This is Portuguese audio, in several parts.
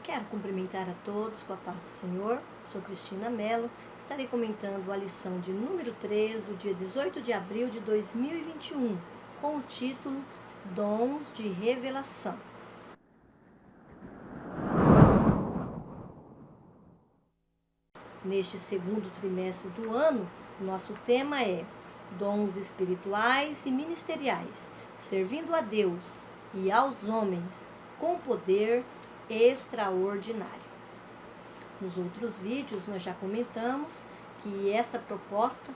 Quero cumprimentar a todos com a paz do Senhor. Sou Cristina Mello. Estarei comentando a lição de número 3 do dia 18 de abril de 2021, com o título Dons de Revelação. Neste segundo trimestre do ano, nosso tema é Dons espirituais e ministeriais, servindo a Deus e aos homens com poder extraordinário. Nos outros vídeos nós já comentamos que esta proposta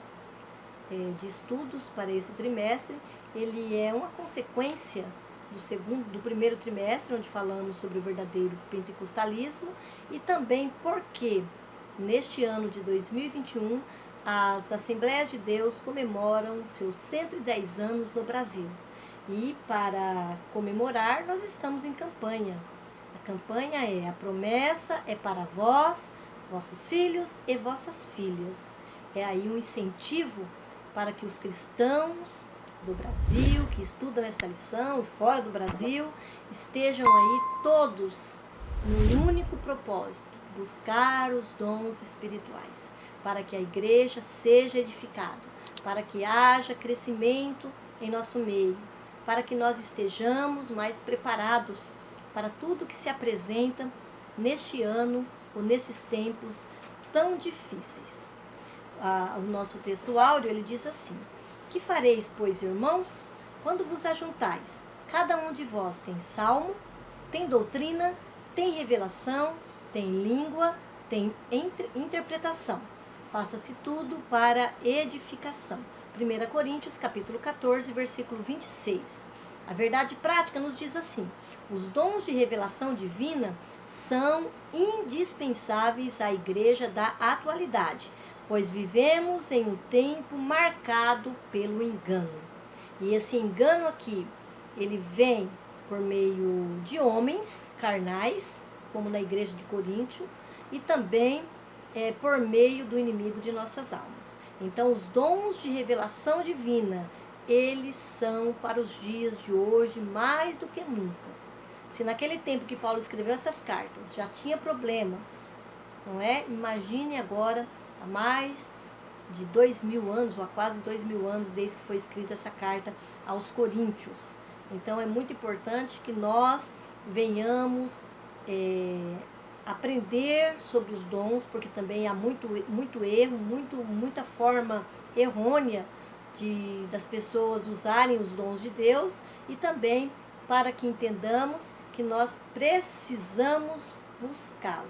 de estudos para esse trimestre, ele é uma consequência do primeiro trimestre, onde falamos sobre o verdadeiro pentecostalismo, e também porque neste ano de 2021 as Assembleias de Deus comemoram seus 110 anos no Brasil. E para comemorar, nós estamos em campanha. A campanha é: a promessa é para vós, vossos filhos e vossas filhas. É aí um incentivo para que os cristãos do Brasil, que estudam esta lição, e fora do Brasil, estejam aí todos num único propósito: buscar os dons espirituais, para que a igreja seja edificada, para que haja crescimento em nosso meio, para que nós estejamos mais preparados para tudo que se apresenta neste ano ou nesses tempos tão difíceis. O nosso texto áureo, ele diz assim: que fareis, pois, irmãos, quando vos ajuntais? Cada um de vós tem salmo, tem doutrina, tem revelação, tem língua, tem interpretação. Faça-se tudo para edificação. 1 Coríntios, capítulo 14, versículo 26. A verdade prática nos diz assim: os dons de revelação divina são indispensáveis à igreja da atualidade, pois vivemos em um tempo marcado pelo engano. E esse engano aqui, ele vem por meio de homens carnais, como na igreja de Coríntio, e também por meio do inimigo de nossas almas. Então, os dons de revelação divina, eles são para os dias de hoje mais do que nunca. Se naquele tempo que Paulo escreveu essas cartas já tinha problemas, não é? Imagine agora, há mais de 2000 anos, ou há quase 2000 anos, desde que foi escrita essa carta aos Coríntios. Então, é muito importante que nós venhamos aprender sobre os dons, porque também há muito erro, muita forma errônea das pessoas usarem os dons de Deus, e também para que entendamos que nós precisamos buscá-lo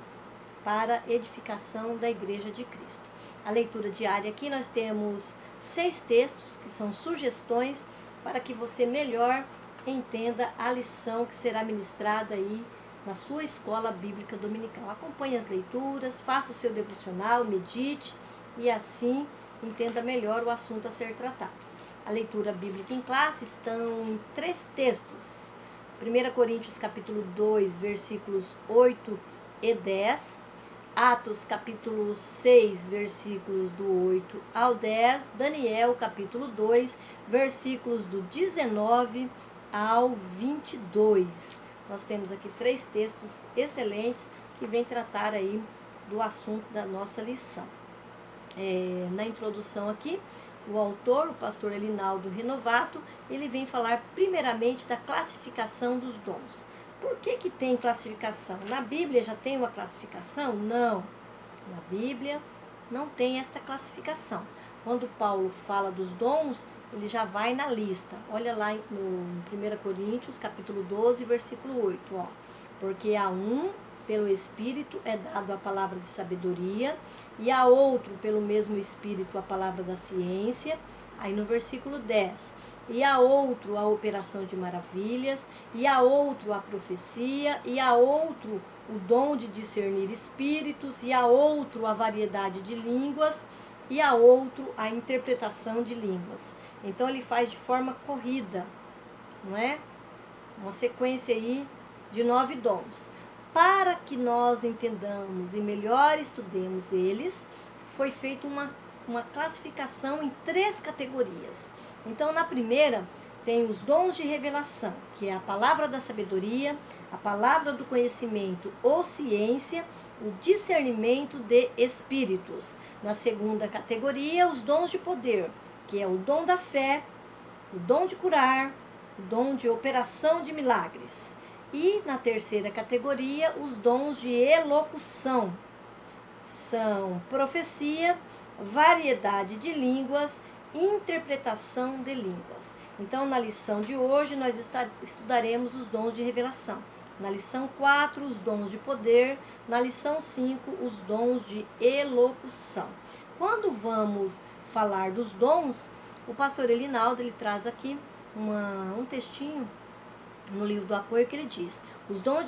para a edificação da Igreja de Cristo. A leitura diária aqui nós temos 6 textos que são sugestões para que você melhor entenda a lição que será ministrada aí na sua escola bíblica dominical. Acompanhe as leituras, faça o seu devocional, medite e assim entenda melhor o assunto a ser tratado. A leitura bíblica em classe estão em 3 textos. 1 Coríntios capítulo 2, versículos 8 e 10. Atos capítulo 6, versículos do 8 ao 10. Daniel capítulo 2, versículos do 19 ao 22. Nós temos aqui 3 textos excelentes que vêm tratar aí do assunto da nossa lição. Na introdução aqui, o autor, o pastor Elinaldo Renovato, ele vem falar primeiramente da classificação dos dons. Por que tem classificação? Na Bíblia já tem uma classificação? Não. Na Bíblia não tem esta classificação. Quando Paulo fala dos dons, ele já vai na lista. Olha lá no 1 Coríntios, capítulo 12, versículo 8. Ó. Porque a um, pelo Espírito, é dado a palavra de sabedoria, e a outro, pelo mesmo Espírito, a palavra da ciência. Aí no versículo 10. E a outro a operação de maravilhas, e a outro a profecia, e a outro o dom de discernir espíritos, e a outro a variedade de línguas, e a outro a interpretação de línguas. Então ele faz de forma corrida, não é? Uma sequência aí de 9 dons. Para que nós entendamos e melhor estudemos eles, foi feita uma classificação em 3 categorias. Então, na primeira, tem os dons de revelação, que é a palavra da sabedoria, a palavra do conhecimento ou ciência, o discernimento de espíritos. Na segunda categoria, os dons de poder, que é o dom da fé, o dom de curar, o dom de operação de milagres. E na terceira categoria, os dons de elocução. São profecia, variedade de línguas, interpretação de línguas. Então, na lição de hoje, nós estudaremos os dons de revelação. Na lição 4, os dons de poder. Na lição 5, os dons de elocução. Quando vamos falar dos dons, o pastor Elinaldo ele traz aqui um textinho no livro do apoio que ele diz: os dons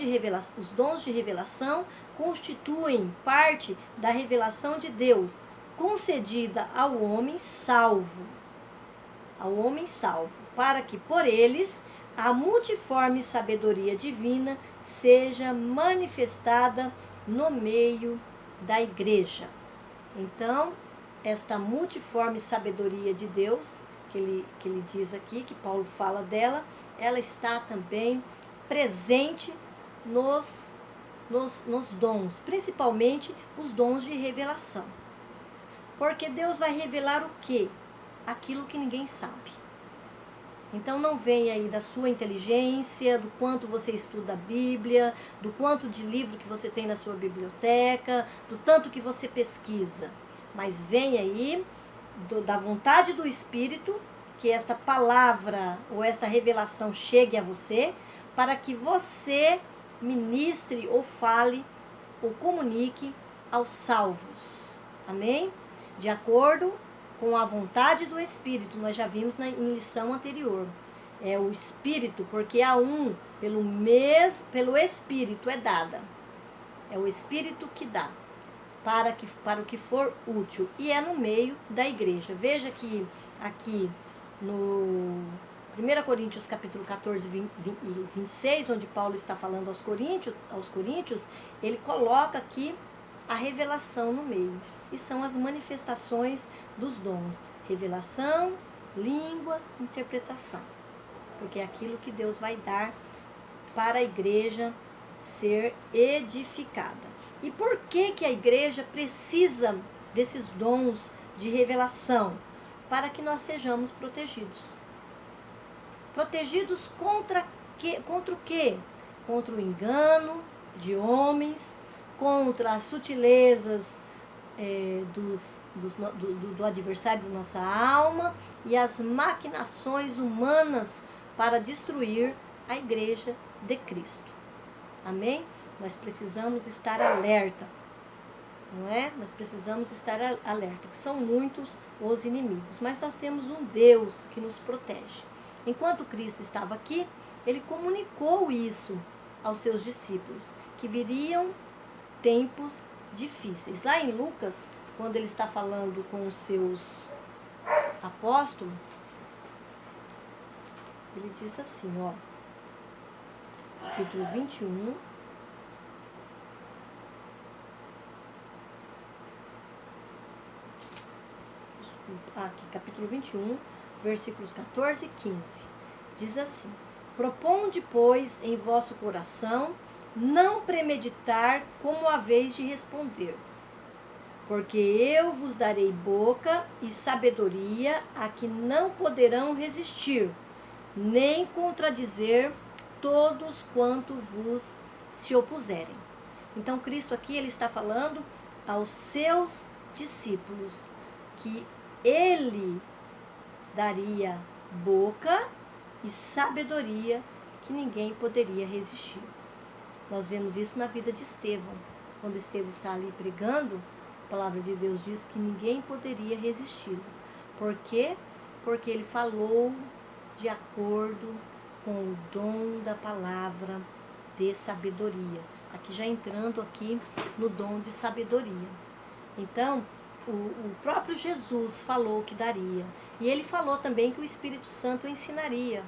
de revelação constituem parte da revelação de Deus, concedida ao homem salvo, para que por eles a multiforme sabedoria divina seja manifestada no meio da igreja. Então, esta multiforme sabedoria de Deus, que ele diz aqui, que Paulo fala dela, ela está também presente nos dons, principalmente os dons de revelação. Porque Deus vai revelar o quê? Aquilo que ninguém sabe. Então não vem aí da sua inteligência, do quanto você estuda a Bíblia, do quanto de livro que você tem na sua biblioteca, do tanto que você pesquisa. Mas vem aí da vontade do Espírito, que esta palavra ou esta revelação chegue a você, para que você ministre ou fale ou comunique aos salvos. Amém? De acordo com a vontade do Espírito, nós já vimos em lição anterior. É o Espírito, porque a pelo Espírito é dada. É o Espírito que dá, para o que for útil. E é no meio da igreja. Veja que aqui no 1 Coríntios capítulo 14 e 26, onde Paulo está falando aos coríntios, ele coloca aqui a revelação no meio. E são as manifestações dos dons. Revelação, língua, interpretação. Porque é aquilo que Deus vai dar para a igreja ser edificada. E por que a igreja precisa desses dons de revelação? Para que nós sejamos protegidos. Protegidos contra o quê? Contra o engano de homens, contra as sutilezas do adversário da nossa alma e as maquinações humanas para destruir a igreja de Cristo. Amém? Nós precisamos estar alerta, não é? Nós precisamos estar alerta, que são muitos os inimigos, mas nós temos um Deus que nos protege. Enquanto Cristo estava aqui, ele comunicou isso aos seus discípulos, que viriam tempos difíceis. Lá em Lucas, quando ele está falando com os seus apóstolos, ele diz assim, ó, capítulo 21, aqui, capítulo 21, versículos 14 e 15, diz assim: proponde, pois, em vosso coração não premeditar como haveis de responder, porque eu vos darei boca e sabedoria a que não poderão resistir, nem contradizer todos quanto vos se opuserem. Então Cristo aqui ele está falando aos seus discípulos que ele daria boca e sabedoria que ninguém poderia resistir. Nós vemos isso na vida de Estevão. Quando Estevão está ali pregando, a palavra de Deus diz que ninguém poderia resistir. Por quê? Porque ele falou de acordo com o dom da palavra de sabedoria. Aqui já entrando aqui no dom de sabedoria. Então, o próprio Jesus falou que daria. E ele falou também que o Espírito Santo ensinaria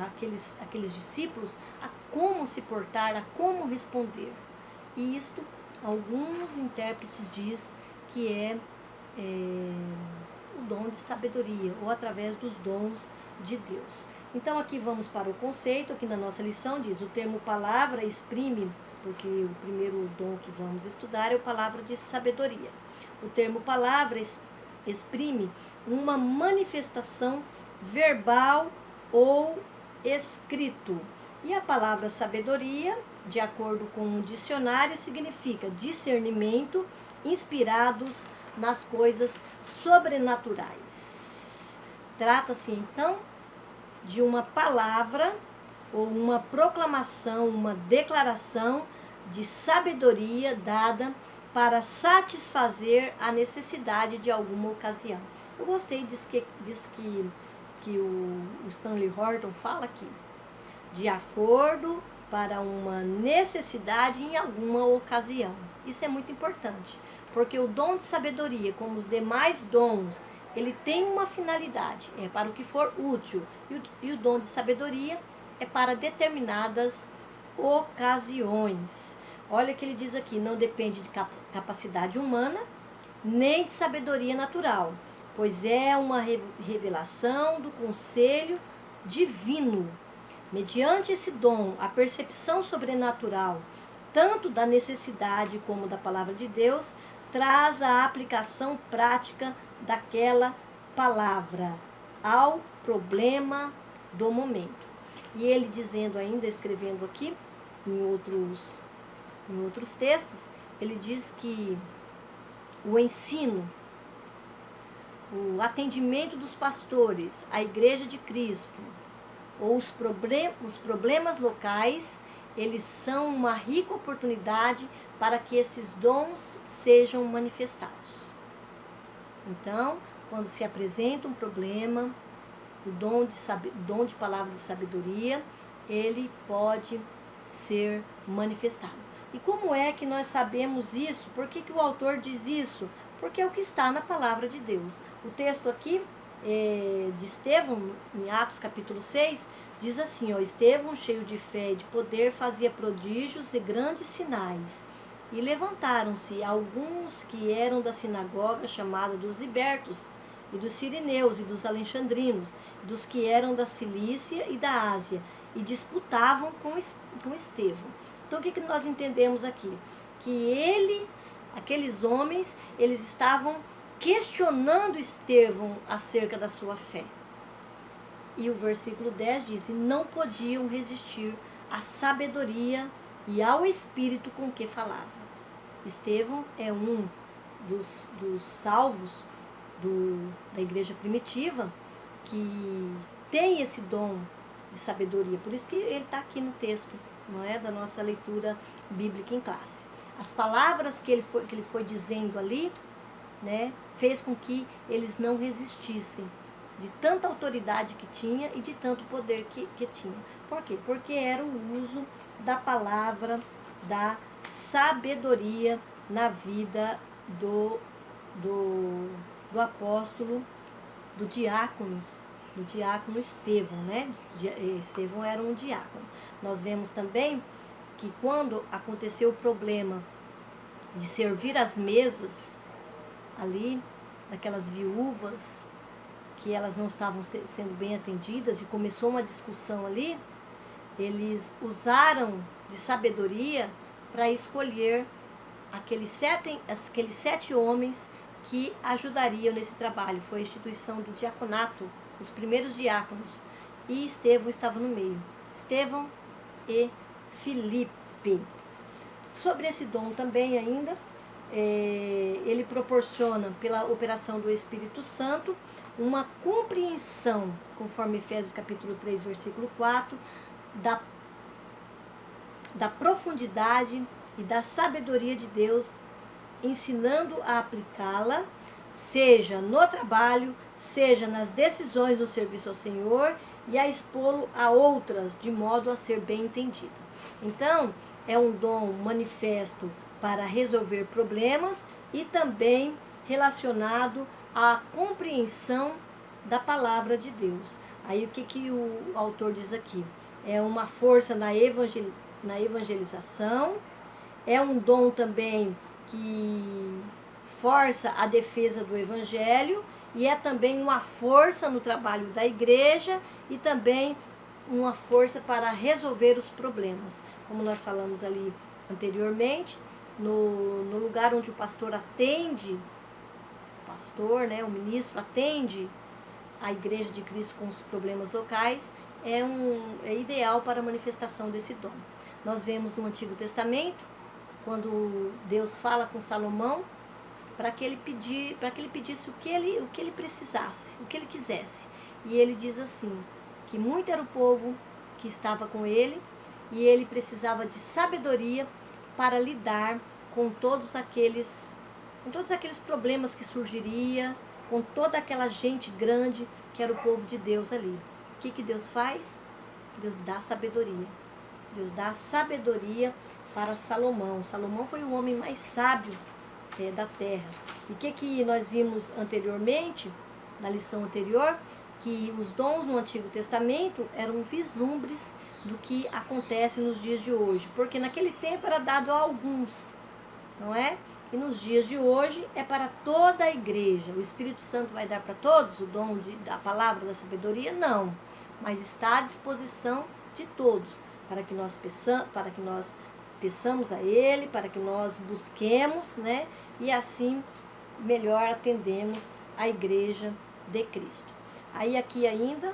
aqueles discípulos a como se portar, a como responder. E isto, alguns intérpretes diz que é o dom de sabedoria, ou através dos dons de Deus. Então aqui vamos para o conceito, aqui na nossa lição diz, o termo palavra exprime, porque o primeiro dom que vamos estudar é a palavra de sabedoria. O termo palavra exprime uma manifestação verbal ou escrito. E a palavra sabedoria, de acordo com o dicionário, significa discernimento, inspirados nas coisas sobrenaturais. Trata-se então de uma palavra ou uma proclamação, uma declaração de sabedoria dada para satisfazer a necessidade de alguma ocasião. Eu gostei disso que o Stanley Horton fala aqui. De acordo para uma necessidade em alguma ocasião. Isso é muito importante, porque o dom de sabedoria, como os demais dons, ele tem uma finalidade, é para o que for útil. E o dom de sabedoria é para determinadas ocasiões. Olha o que ele diz aqui, não depende de capacidade humana, nem de sabedoria natural, pois é uma revelação do conselho divino. Mediante esse dom, a percepção sobrenatural, tanto da necessidade como da palavra de Deus, traz a aplicação prática daquela palavra ao problema do momento. E ele dizendo ainda, escrevendo aqui, em outros textos, ele diz que o ensino, o atendimento dos pastores, a Igreja de Cristo, ou os problemas locais, eles são uma rica oportunidade para que esses dons sejam manifestados. Então, quando se apresenta um problema, o dom de palavra de sabedoria, ele pode ser manifestado. E como é que nós sabemos isso? Por que o autor diz isso? Porque é o que está na palavra de Deus. O texto aqui de Estevão, em Atos capítulo 6, diz assim, Estevão, cheio de fé e de poder, fazia prodígios e grandes sinais. E levantaram-se alguns que eram da sinagoga chamada dos libertos, e dos sirineus, e dos alexandrinos, dos que eram da Cilícia e da Ásia, e disputavam com Estevão. Então, o que nós entendemos aqui? Que aqueles homens, eles estavam questionando Estevão acerca da sua fé. E o versículo 10 diz, e não podiam resistir à sabedoria e ao espírito com que falava. Estevão é um dos salvos da igreja primitiva que tem esse dom de sabedoria. Por isso que ele está aqui no texto, não é, da nossa leitura bíblica em classe. As palavras que ele foi dizendo ali, né, fez com que eles não resistissem de tanta autoridade que tinha e de tanto poder que tinha. Por quê? Porque era o uso da palavra da sabedoria na vida do apóstolo, do diácono Estevão, né? Estevão era um diácono. Nós vemos também que quando aconteceu o problema de servir as mesas ali, daquelas viúvas, que elas não estavam sendo bem atendidas, e começou uma discussão ali, eles usaram de sabedoria para escolher aqueles sete homens que ajudariam nesse trabalho. Foi a instituição do diaconato, os primeiros diáconos, e Estevão estava no meio. Estevão e Filipe. Sobre esse dom também ainda, ele proporciona, pela operação do Espírito Santo, uma compreensão, conforme Efésios capítulo 3, versículo 4, da profundidade e da sabedoria de Deus, ensinando a aplicá-la, seja no trabalho, seja nas decisões do serviço ao Senhor, e a expô-lo a outras, de modo a ser bem entendida. Então, é um dom manifesto para resolver problemas e também relacionado à compreensão da palavra de Deus. Aí o que o autor diz aqui? É uma força na evangelização, é um dom também que força a defesa do evangelho e é também uma força no trabalho da igreja e também uma força para resolver os problemas. Como nós falamos ali anteriormente, no lugar onde o pastor atende, né, o ministro atende a Igreja de Cristo com os problemas locais, é ideal para a manifestação desse dom. Nós vemos no Antigo Testamento, quando Deus fala com Salomão, para que ele pedisse o que ele precisasse, o que ele quisesse. E ele diz assim, que muito era o povo que estava com ele, e ele precisava de sabedoria para lidar com todos aqueles problemas que surgiria, com toda aquela gente grande que era o povo de Deus ali. O que Deus faz? Deus dá sabedoria. Deus dá sabedoria para Salomão. Salomão foi o homem mais sábio da terra. E o que nós vimos anteriormente, na lição anterior? Que os dons no Antigo Testamento eram vislumbres do que acontece nos dias de hoje. Porque naquele tempo era dado a alguns, não é? E nos dias de hoje é para toda a igreja. O Espírito Santo vai dar para todos o dom da palavra da sabedoria? Não. Mas está à disposição de todos, para que nós peçamos a Ele, para que nós busquemos, né? E assim melhor atendemos a igreja de Cristo. Aí aqui ainda,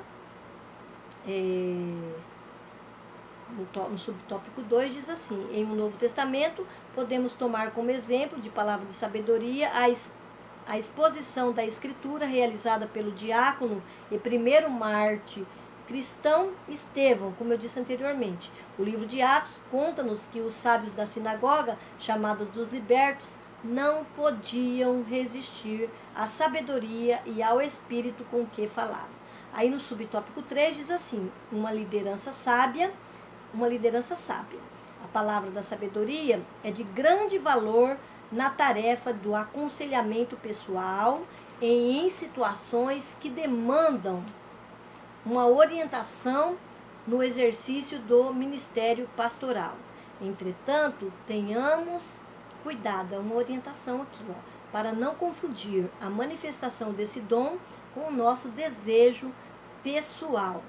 no subtópico 2 diz assim, em um Novo Testamento podemos tomar como exemplo de palavra de sabedoria a exposição da Escritura realizada pelo diácono e primeiro mártir cristão Estevão, como eu disse anteriormente. O livro de Atos conta-nos que os sábios da sinagoga, chamados dos libertos, não podiam resistir à sabedoria e ao espírito com que falavam. Aí no subtópico 3 diz assim, uma liderança sábia. A palavra da sabedoria é de grande valor na tarefa do aconselhamento pessoal em situações que demandam uma orientação no exercício do ministério pastoral. Entretanto, tenhamos cuidado, é uma orientação aqui, para não confundir a manifestação desse dom com o nosso desejo pessoal.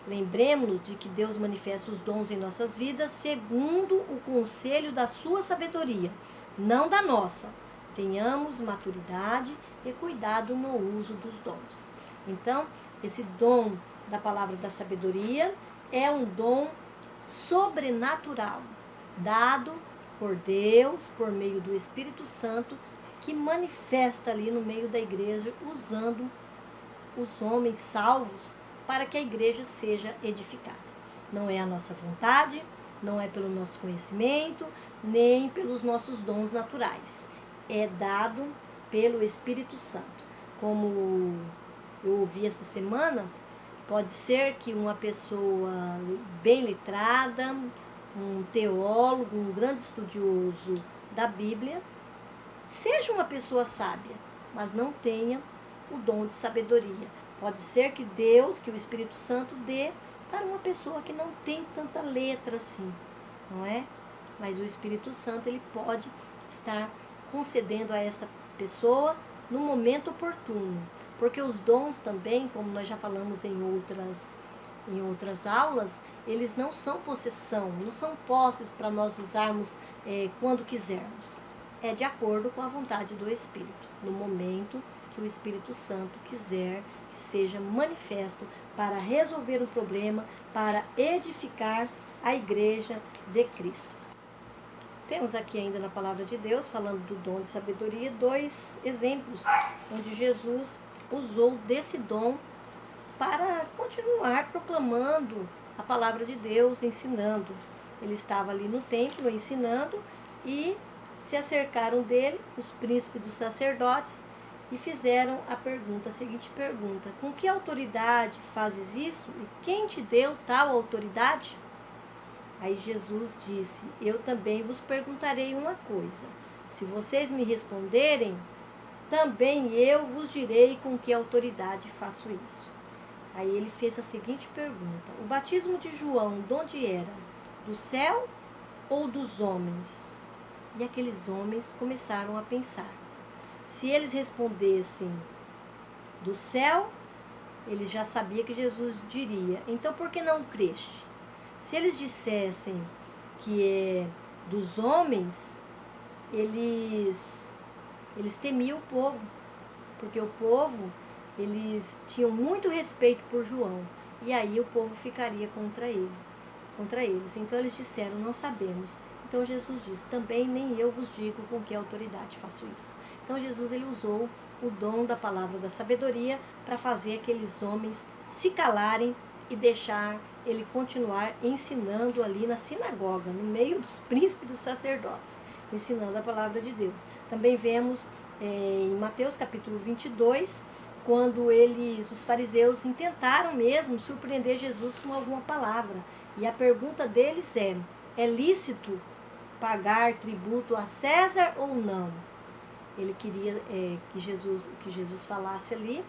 Lembremos-nos de que Deus manifesta os dons em nossas vidas segundo o conselho da sua sabedoria, não da nossa. Tenhamos maturidade e cuidado no uso dos dons. Então, esse dom da palavra da sabedoria é um dom sobrenatural, dado por Deus, por meio do Espírito Santo, que manifesta ali no meio da igreja, usando os homens salvos para que a igreja seja edificada. Não é a nossa vontade, não é pelo nosso conhecimento, nem pelos nossos dons naturais. É dado pelo Espírito Santo. Como eu ouvi essa semana, pode ser que uma pessoa bem letrada, um teólogo, um grande estudioso da Bíblia, seja uma pessoa sábia, mas não tenha o dom de sabedoria. Pode ser que Deus, que o Espírito Santo dê para uma pessoa que não tem tanta letra assim, não é? Mas o Espírito Santo, ele pode estar concedendo a essa pessoa no momento oportuno. Porque os dons também, como nós já falamos em outras aulas, eles não são possessão, não são posses para nós usarmos quando quisermos. É de acordo com a vontade do Espírito, no momento que o Espírito Santo quiser que seja manifesto para resolver um problema, para edificar a igreja de Cristo. Temos aqui ainda na palavra de Deus, falando do dom de sabedoria, 2 exemplos onde Jesus usou desse dom para continuar proclamando a palavra de Deus, ensinando. Ele estava ali no templo ensinando e se acercaram dele os príncipes dos sacerdotes e fizeram a seguinte pergunta: com que autoridade fazes isso? E quem te deu tal autoridade? Aí Jesus disse: eu também vos perguntarei uma coisa. Se vocês me responderem, também eu vos direi com que autoridade faço isso. Aí ele fez a seguinte pergunta: o batismo de João, de onde era? Do céu ou dos homens? E aqueles homens começaram a pensar. Se eles respondessem do céu, ele já sabia que Jesus diria. Então, por que não creste? Se eles dissessem que é dos homens, eles temiam o povo, porque o povo, eles tinham muito respeito por João, e aí o povo ficaria contra eles. Então eles disseram, não sabemos. Então Jesus disse, também nem eu vos digo com que autoridade faço isso. Então Jesus, ele usou o dom da palavra da sabedoria para fazer aqueles homens se calarem e deixar ele continuar ensinando ali na sinagoga, no meio dos príncipes dos sacerdotes, ensinando a palavra de Deus. Também vemos em Mateus capítulo 22, quando os fariseus intentaram mesmo surpreender Jesus com alguma palavra. E a pergunta deles é lícito pagar tributo a César ou não? Ele queria que Jesus falasse ali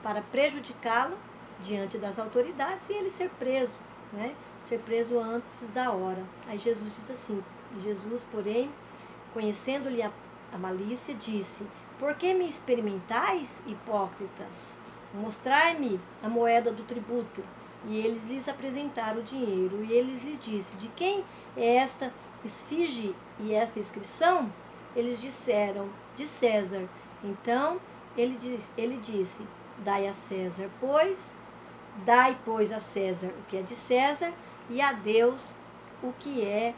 para prejudicá-lo diante das autoridades e ele ser preso, né? Ser preso antes da hora. Aí Jesus diz assim, Jesus, porém, conhecendo-lhe a malícia, disse, por que me experimentais, hipócritas? Mostrai-me a moeda do tributo. E eles lhes apresentaram o dinheiro. E eles lhes disse, de quem é esta esfinge e esta inscrição? Eles disseram, de César. Então ele disse, dai a César, dai, pois, a César o que é de César, e a Deus o que é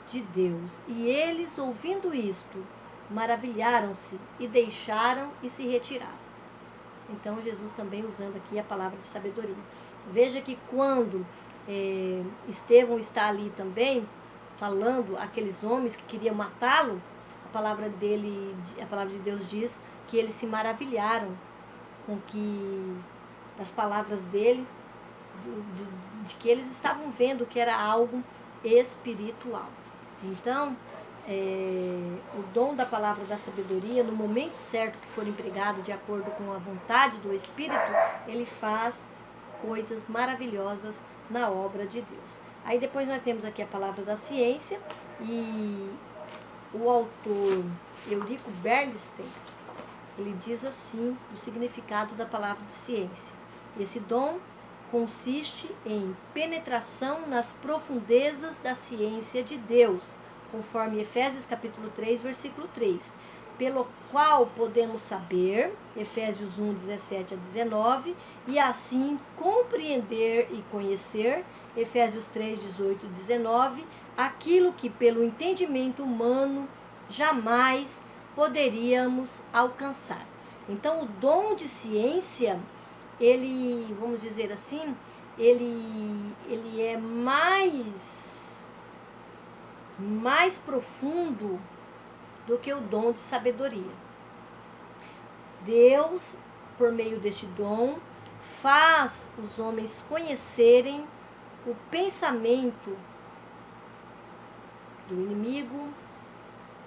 de Deus. E eles, ouvindo isto, maravilharam-se e deixaram e se retiraram. Então Jesus também usando aqui a palavra de sabedoria. Veja que quando Estevão está ali também, falando aqueles homens que queriam matá-lo, a palavra de Deus diz que eles se maravilharam das palavras dele, de que eles estavam vendo que era algo espiritual. Então, o dom da palavra da sabedoria, no momento certo que for empregado de acordo com a vontade do Espírito, ele faz coisas maravilhosas na obra de Deus. Aí depois nós temos aqui a palavra da ciência, e o autor Eurico Bernstein, ele diz assim, o significado da palavra de ciência. Esse dom consiste em penetração nas profundezas da ciência de Deus, conforme Efésios capítulo 3, versículo 3, pelo qual podemos saber, Efésios 1, 17 a 19, e assim compreender e conhecer, Efésios 3, 18 e 19, aquilo que pelo entendimento humano jamais poderíamos alcançar. Então, o dom de ciência, ele, vamos dizer assim, ele é mais profundo do que o dom de sabedoria. Deus, por meio deste dom, faz os homens conhecerem o pensamento do inimigo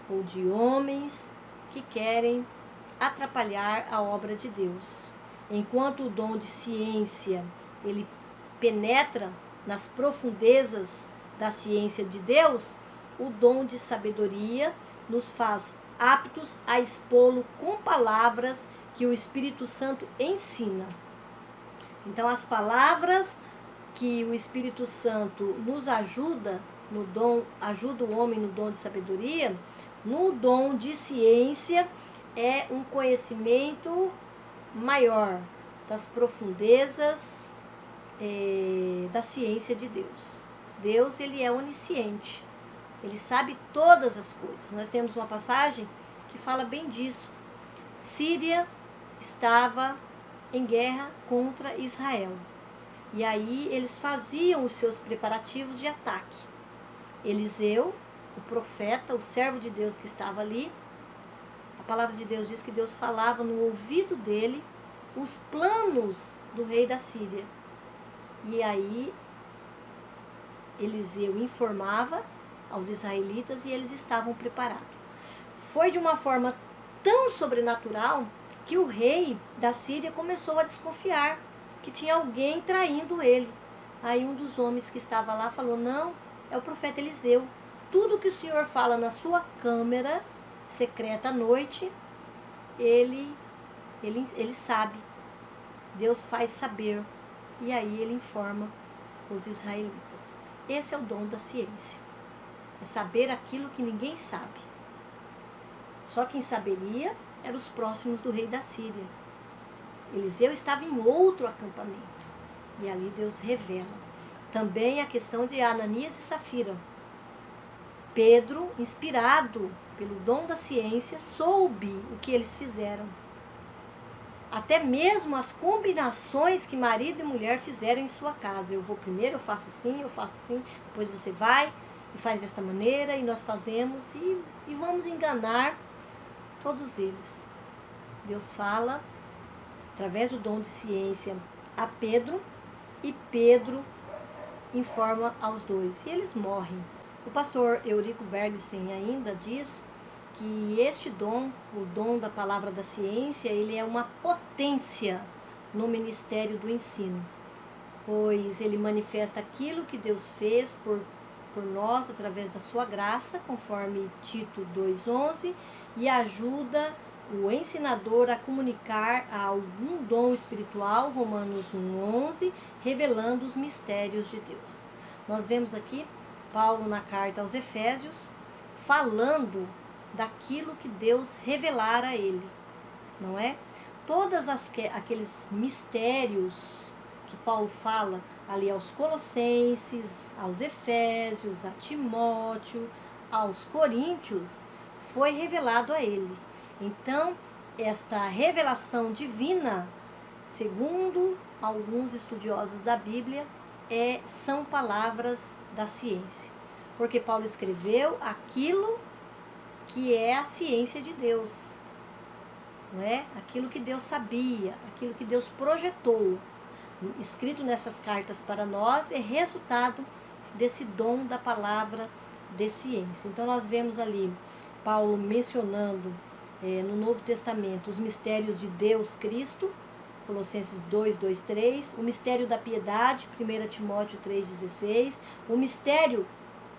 ou de homens que querem atrapalhar a obra de Deus. Enquanto o dom de ciência, ele penetra nas profundezas da ciência de Deus, o dom de sabedoria nos faz aptos a expô-lo com palavras que o Espírito Santo ensina. Então, as palavras que o Espírito Santo nos ajuda ajuda o homem no dom de sabedoria, no dom de ciência é um conhecimento maior das profundezas da ciência de Deus. Deus, ele é onisciente. Ele sabe todas as coisas. Nós temos uma passagem que fala bem disso. Síria estava em guerra contra Israel. E aí eles faziam os seus preparativos de ataque. Eliseu, o profeta, o servo de Deus que estava ali, a palavra de Deus diz que Deus falava no ouvido dele os planos do rei da Síria. E aí Eliseu informava aos israelitas e eles estavam preparados. Foi de uma forma tão sobrenatural que o rei da Síria começou a desconfiar que tinha alguém traindo ele. Aí um dos homens que estava lá falou, não, é o profeta Eliseu. Tudo que o Senhor fala na sua câmara secreta à noite, ele sabe. Deus faz saber, e aí ele informa os israelitas. Esse é o dom da ciência, é saber aquilo que ninguém sabe. Só quem saberia eram os próximos do rei da Síria. Eliseu estava em outro acampamento, e ali Deus revela. Também a questão de Ananias e Safira. Pedro, inspirado pelo dom da ciência, soube o que eles fizeram. Até mesmo as combinações que marido e mulher fizeram em sua casa. Eu vou primeiro, eu faço assim, depois você vai e faz desta maneira, e nós fazemos, e vamos enganar todos eles. Deus fala, através do dom de ciência, a Pedro, e Pedro informa aos dois, e eles morrem. O pastor Eurico Bergsten ainda diz que este dom, o dom da palavra da ciência, ele é uma potência no ministério do ensino, pois ele manifesta aquilo que Deus fez por nós através da sua graça, conforme Tito 2,11, e ajuda o ensinador a comunicar algum dom espiritual, Romanos 1,11, revelando os mistérios de Deus. Nós vemos aqui Paulo na carta aos Efésios falando daquilo que Deus revelara a ele, não é? Todos aqueles mistérios que Paulo fala ali aos Colossenses, aos Efésios, a Timóteo, aos Coríntios, foi revelado a ele. Então, esta revelação divina, segundo alguns estudiosos da Bíblia, são palavras da ciência. Porque Paulo escreveu aquilo que é a ciência de Deus, não é? Aquilo que Deus sabia, aquilo que Deus projetou, escrito nessas cartas para nós, é resultado desse dom da palavra de ciência. Então nós vemos ali Paulo mencionando no Novo Testamento os mistérios de Deus Cristo, Colossenses 2:3, o mistério da piedade, 1 Timóteo 3:16, o mistério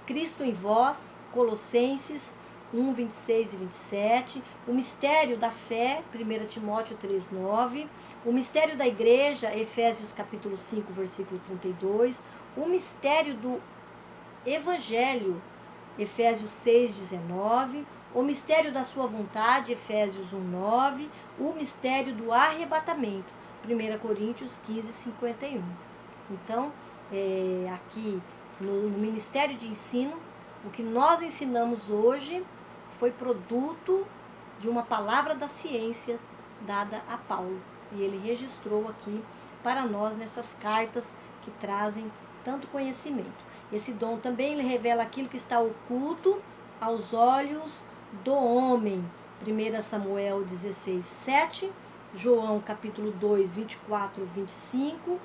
Cristo em vós, Colossenses 1:26 e 27, o mistério da fé, 1 Timóteo 3:9, o mistério da igreja, Efésios capítulo 5, versículo 32, o mistério do evangelho, Efésios 6:19, o mistério da sua vontade, Efésios 1:9, o mistério do arrebatamento, 1 Coríntios 15:51. Então, aqui no Ministério de Ensino, o que nós ensinamos hoje foi produto de uma palavra da ciência dada a Paulo. E ele registrou aqui para nós nessas cartas que trazem tanto conhecimento. Esse dom também ele revela aquilo que está oculto aos olhos do homem. 1 Samuel 16:7, João capítulo 2, 24, 25,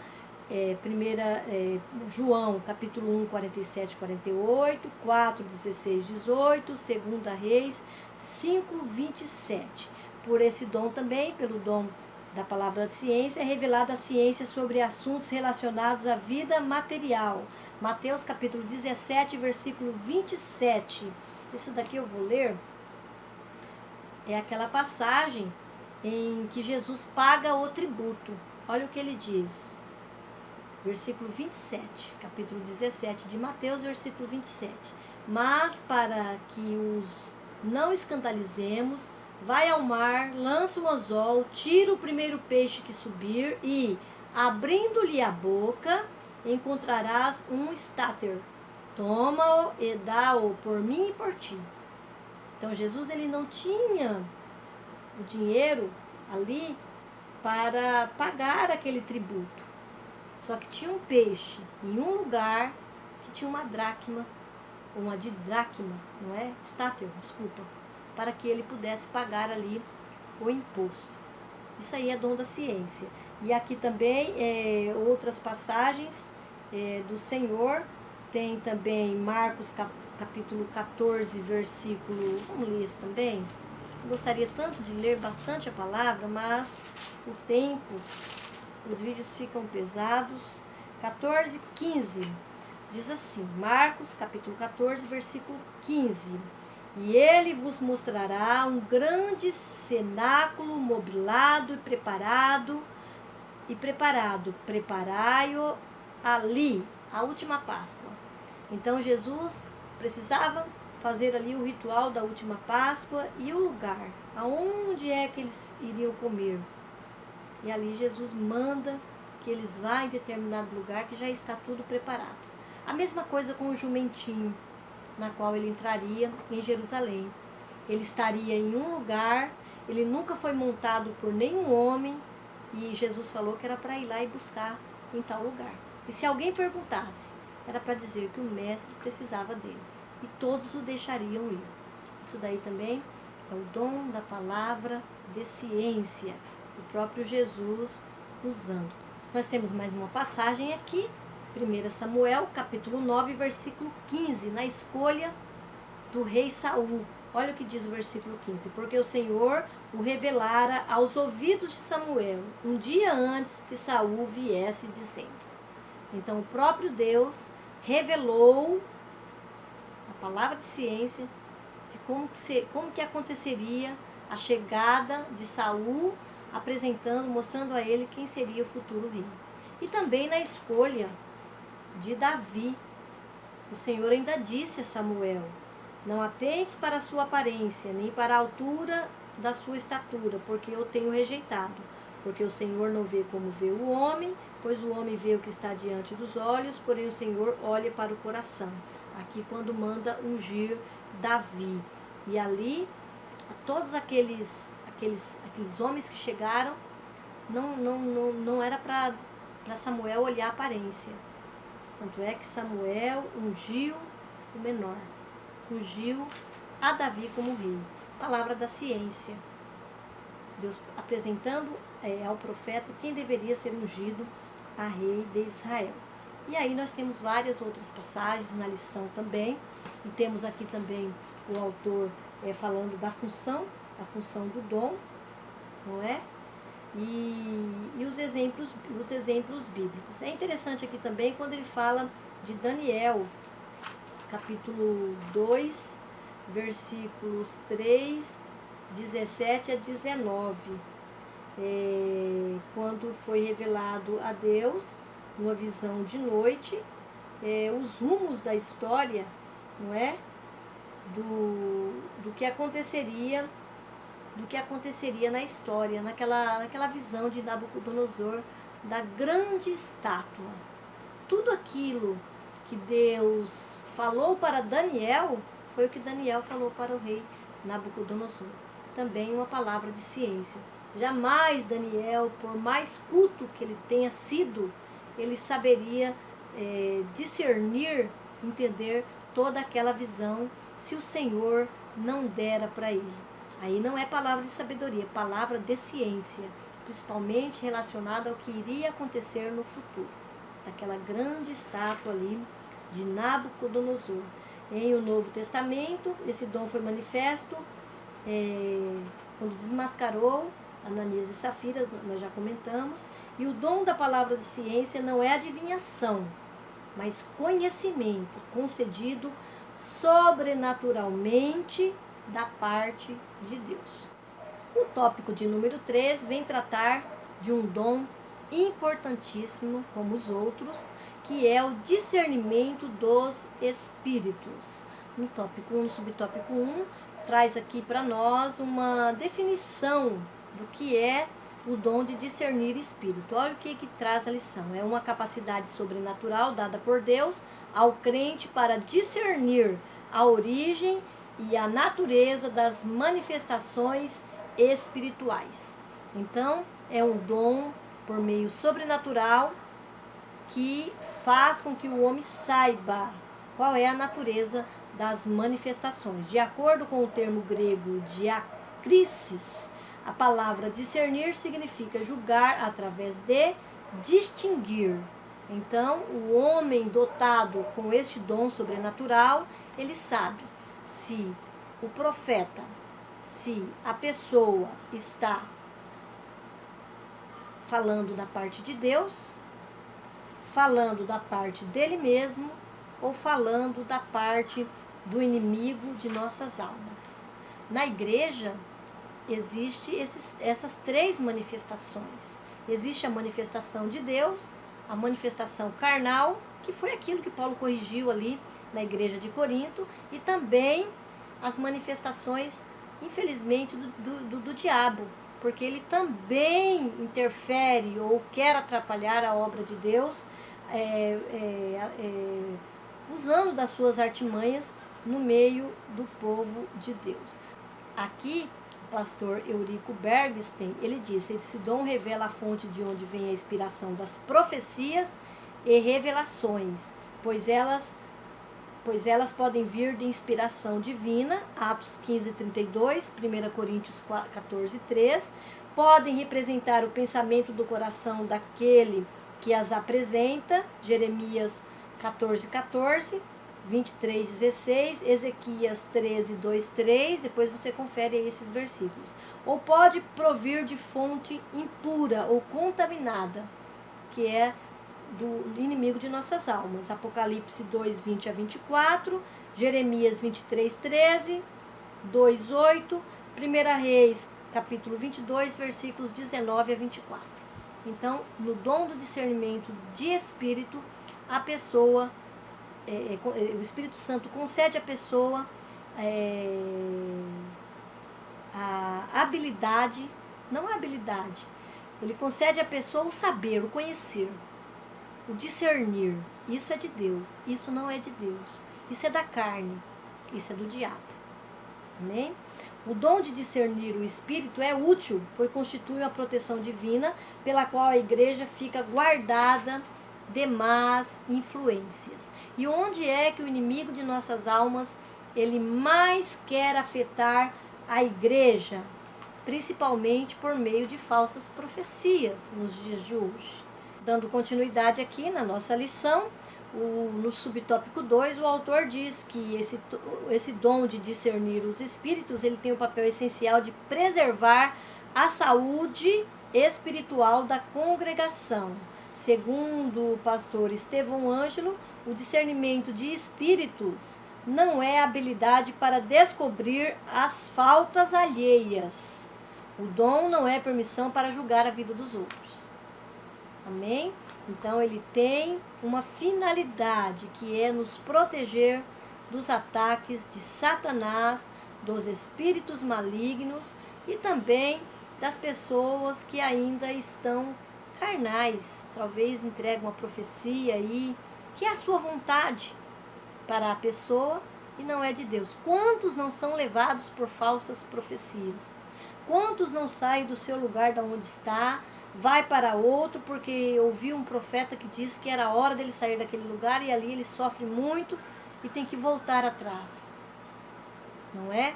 João capítulo 1, 47, 48, 4, 16, 18, 2 Reis 5, 27. Por esse dom também, pelo dom da palavra da ciência, é revelada a ciência sobre assuntos relacionados à vida material. Mateus capítulo 17, versículo 27. Isso daqui eu vou ler. É aquela passagem em que Jesus paga o tributo. Olha o que ele diz. Versículo 27, capítulo 17 de Mateus, versículo 27. Mas para que os não escandalizemos, vai ao mar, lança um anzol, tira o primeiro peixe que subir e, abrindo-lhe a boca, encontrarás um estáter. Toma-o e dá-o por mim e por ti. Então Jesus ele não tinha o dinheiro ali para pagar aquele tributo. Só que tinha um peixe em um lugar que tinha uma dracma, uma didracma, não é? Estáter, desculpa, para que ele pudesse pagar ali o imposto. Isso aí é dom da ciência. E aqui também outras passagens do Senhor, tem também Marcos capítulo 14, versículo, vamos ler isso também? Eu gostaria tanto de ler bastante a palavra, mas o tempo, os vídeos ficam pesados. 14, 15, diz assim, Marcos capítulo 14, versículo 15. E ele vos mostrará um grande cenáculo mobilado e preparado e preparado. Preparai-o ali, a última Páscoa. Então Jesus precisava fazer ali o ritual da última Páscoa e o lugar, aonde é que eles iriam comer. E ali Jesus manda que eles vá em determinado lugar que já está tudo preparado. A mesma coisa com o jumentinho, na qual ele entraria em Jerusalém. Ele estaria em um lugar, ele nunca foi montado por nenhum homem, e Jesus falou que era para ir lá e buscar em tal lugar. E se alguém perguntasse, era para dizer que o mestre precisava dele, e todos o deixariam ir. Isso daí também é o dom da palavra de ciência, o próprio Jesus usando. Nós temos mais uma passagem aqui, 1 Samuel, capítulo 9, versículo 15, na escolha do rei Saul. Olha o que diz o versículo 15. Porque o Senhor o revelara aos ouvidos de Samuel, um dia antes que Saul viesse, dizendo. Então o próprio Deus revelou a palavra de ciência de como que aconteceria a chegada de Saul, apresentando, mostrando a ele quem seria o futuro rei. E também na escolha de Davi. O Senhor ainda disse a Samuel: não atentes para a sua aparência, nem para a altura da sua estatura, porque eu tenho rejeitado. Porque o Senhor não vê como vê o homem, pois o homem vê o que está diante dos olhos, porém o Senhor olha para o coração. Aqui quando manda ungir Davi. E ali, todos aqueles homens que chegaram, não era para Samuel olhar a aparência. Tanto é que Samuel ungiu o menor. Ungiu a Davi como rei. Palavra da ciência. Deus apresentando ao profeta quem deveria ser ungido a rei de Israel. E aí nós temos várias outras passagens na lição também. E temos aqui também o autor falando da função do dom, não é? E os exemplos bíblicos. É interessante aqui também quando ele fala de Daniel, capítulo 2, versículos 3, 17 a 19. Quando foi revelado a Deus, numa visão de noite, os rumos da história, não é? Do que aconteceria na história, naquela visão de Nabucodonosor, da grande estátua. Tudo aquilo que Deus falou para Daniel, foi o que Daniel falou para o rei Nabucodonosor. Também uma palavra de ciência. Jamais Daniel, por mais culto que ele tenha sido, ele saberia discernir, entender toda aquela visão, se o Senhor não dera para ele. Aí não é palavra de sabedoria, é palavra de ciência, principalmente relacionada ao que iria acontecer no futuro. Daquela grande estátua ali de Nabucodonosor. Em o Novo Testamento, esse dom foi manifesto quando desmascarou Ananias e Safira, nós já comentamos. E o dom da palavra de ciência não é adivinhação, mas conhecimento concedido sobrenaturalmente da parte de Deus. O tópico de número 3 vem tratar de um dom importantíssimo, como os outros, que é o discernimento dos espíritos. No tópico 1, no subtópico 1, traz aqui para nós uma definição do que é o dom de discernir espírito. Olha o que traz a lição. É uma capacidade sobrenatural dada por Deus ao crente para discernir a origem e a natureza das manifestações espirituais. Então, é um dom por meio sobrenatural que faz com que o homem saiba qual é a natureza das manifestações. De acordo com o termo grego diakrisis, a palavra discernir significa julgar através de distinguir. Então, o homem dotado com este dom sobrenatural, ele sabe se o profeta, se a pessoa está falando da parte de Deus, falando da parte dele mesmo ou falando da parte do inimigo de nossas almas. Na igreja, existem essas três manifestações. Existe a manifestação de Deus, a manifestação carnal, que foi aquilo que Paulo corrigiu ali na igreja de Corinto, e também as manifestações, infelizmente, do diabo, porque ele também interfere ou quer atrapalhar a obra de Deus, usando das suas artimanhas no meio do povo de Deus. Aqui, o pastor Eurico Bergsten, ele disse: esse dom revela a fonte de onde vem a inspiração das profecias e revelações, pois elas podem vir de inspiração divina, Atos 15:32, 1 Coríntios 14:3, podem representar o pensamento do coração daquele que as apresenta, Jeremias 14:14, 23:16, Ezequias 13:2-3, depois você confere aí esses versículos. Ou pode provir de fonte impura ou contaminada, que é do inimigo de nossas almas. Apocalipse 2:20-24, Jeremias 23:13, 2:8, 1 Reis, capítulo 22, versículos 19-24. Então, no dom do discernimento de espírito, a pessoa, o Espírito Santo concede à pessoa a habilidade, não a habilidade, ele concede à pessoa o saber, o conhecer, o discernir. Isso é de Deus, isso não é de Deus, isso é da carne, isso é do diabo. Amém? O dom de discernir o Espírito é útil, pois constitui uma proteção divina pela qual a igreja fica guardada de más influências. E onde é que o inimigo de nossas almas, ele mais quer afetar a igreja? Principalmente por meio de falsas profecias nos dias de hoje. Dando continuidade aqui na nossa lição, no subtópico 2, o autor diz que esse dom de discernir os espíritos, ele tem o papel essencial de preservar a saúde espiritual da congregação. Segundo o pastor Estevão Ângelo, o discernimento de espíritos não é habilidade para descobrir as faltas alheias. O dom não é permissão para julgar a vida dos outros. Amém? Então, ele tem uma finalidade, que é nos proteger dos ataques de Satanás, dos espíritos malignos e também das pessoas que ainda estão carnais. Talvez entregam uma profecia aí, que é a sua vontade para a pessoa e não é de Deus. Quantos não são levados por falsas profecias? Quantos não saem do seu lugar de onde está, vai para outro porque ouviu um profeta que disse que era a hora dele sair daquele lugar e ali ele sofre muito e tem que voltar atrás. Não é?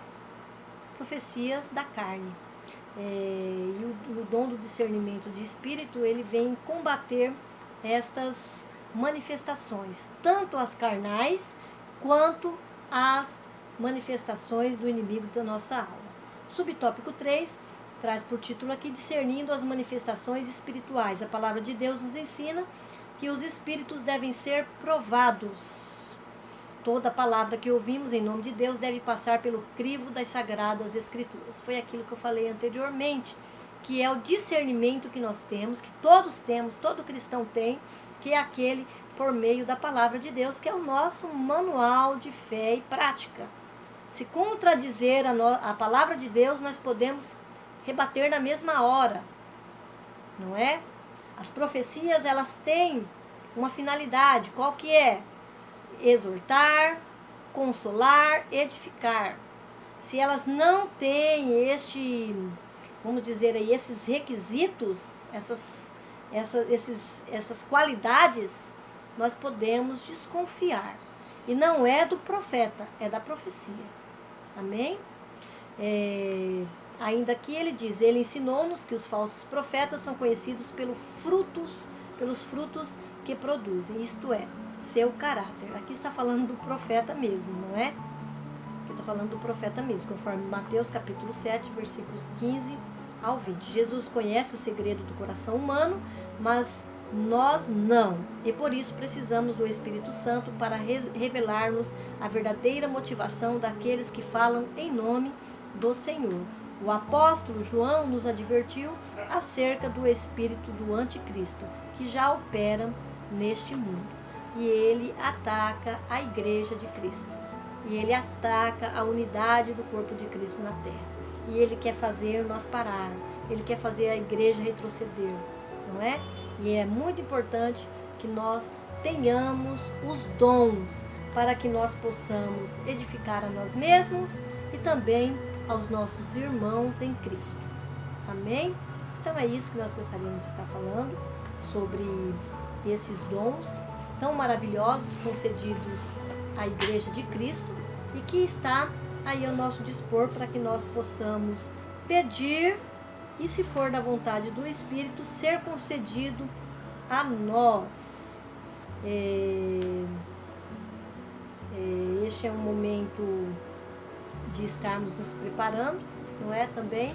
Profecias da carne. E o dom do discernimento de espírito, ele vem combater estas manifestações, tanto as carnais quanto as manifestações do inimigo da nossa alma. Subtópico 3 traz por título aqui: discernindo as manifestações espirituais. A palavra de Deus nos ensina que os espíritos devem ser provados. Toda palavra que ouvimos em nome de Deus deve passar pelo crivo das sagradas escrituras. Foi aquilo que eu falei anteriormente, que é o discernimento que nós temos, que todos temos, todo cristão tem, que é aquele por meio da palavra de Deus, que é o nosso manual de fé e prática. Se contradizer a palavra de Deus, nós podemos rebater na mesma hora, não é? As profecias, elas têm uma finalidade, qual que é? Exortar, consolar, edificar. Se elas não têm vamos dizer aí, esses requisitos, essas qualidades, nós podemos desconfiar. E não é do profeta, é da profecia. Amém? Ainda aqui ele diz: ele ensinou-nos que os falsos profetas são conhecidos pelos frutos que produzem, isto é, seu caráter. Aqui está falando do profeta mesmo, não é? Aqui está falando do profeta mesmo, conforme Mateus capítulo 7, versículos 15 ao 20. Jesus conhece o segredo do coração humano, mas nós não. E por isso precisamos do Espírito Santo para revelar-nos a verdadeira motivação daqueles que falam em nome do Senhor. O apóstolo João nos advertiu acerca do espírito do anticristo, que já opera neste mundo. E ele ataca a igreja de Cristo. E ele ataca a unidade do corpo de Cristo na terra. E ele quer fazer nós parar. Ele quer fazer a igreja retroceder, não é? E é muito importante que nós tenhamos os dons para que nós possamos edificar a nós mesmos e também aos nossos irmãos em Cristo. Amém? Então é isso que nós gostaríamos de estar falando sobre esses dons tão maravilhosos concedidos à Igreja de Cristo e que está aí ao nosso dispor para que nós possamos pedir e, se for da vontade do Espírito, ser concedido a nós. Este é um momento de estarmos nos preparando, não é, também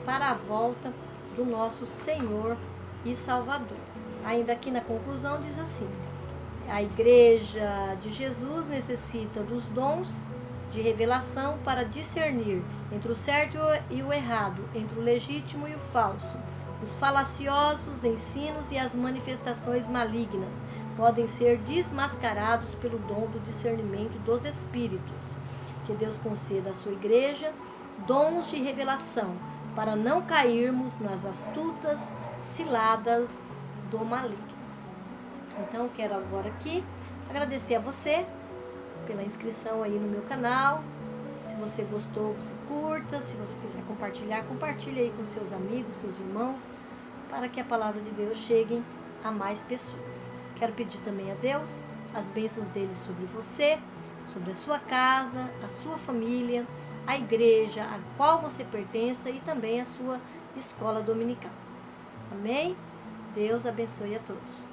para a volta do nosso Senhor e Salvador. Ainda aqui na conclusão diz assim: a Igreja de Jesus necessita dos dons de revelação para discernir entre o certo e o errado, entre o legítimo e o falso. Os falaciosos ensinos e as manifestações malignas podem ser desmascarados pelo dom do discernimento dos espíritos. Que Deus conceda à sua igreja dons de revelação, para não cairmos nas astutas ciladas do maligno. Então, quero agora aqui agradecer a você pela inscrição aí no meu canal. Se você gostou, você curta. Se você quiser compartilhar, compartilhe aí com seus amigos, seus irmãos, para que a palavra de Deus chegue a mais pessoas. Quero pedir também a Deus as bênçãos dele sobre você, sobre a sua casa, a sua família, a igreja a qual você pertença e também a sua escola dominical. Amém? Deus abençoe a todos.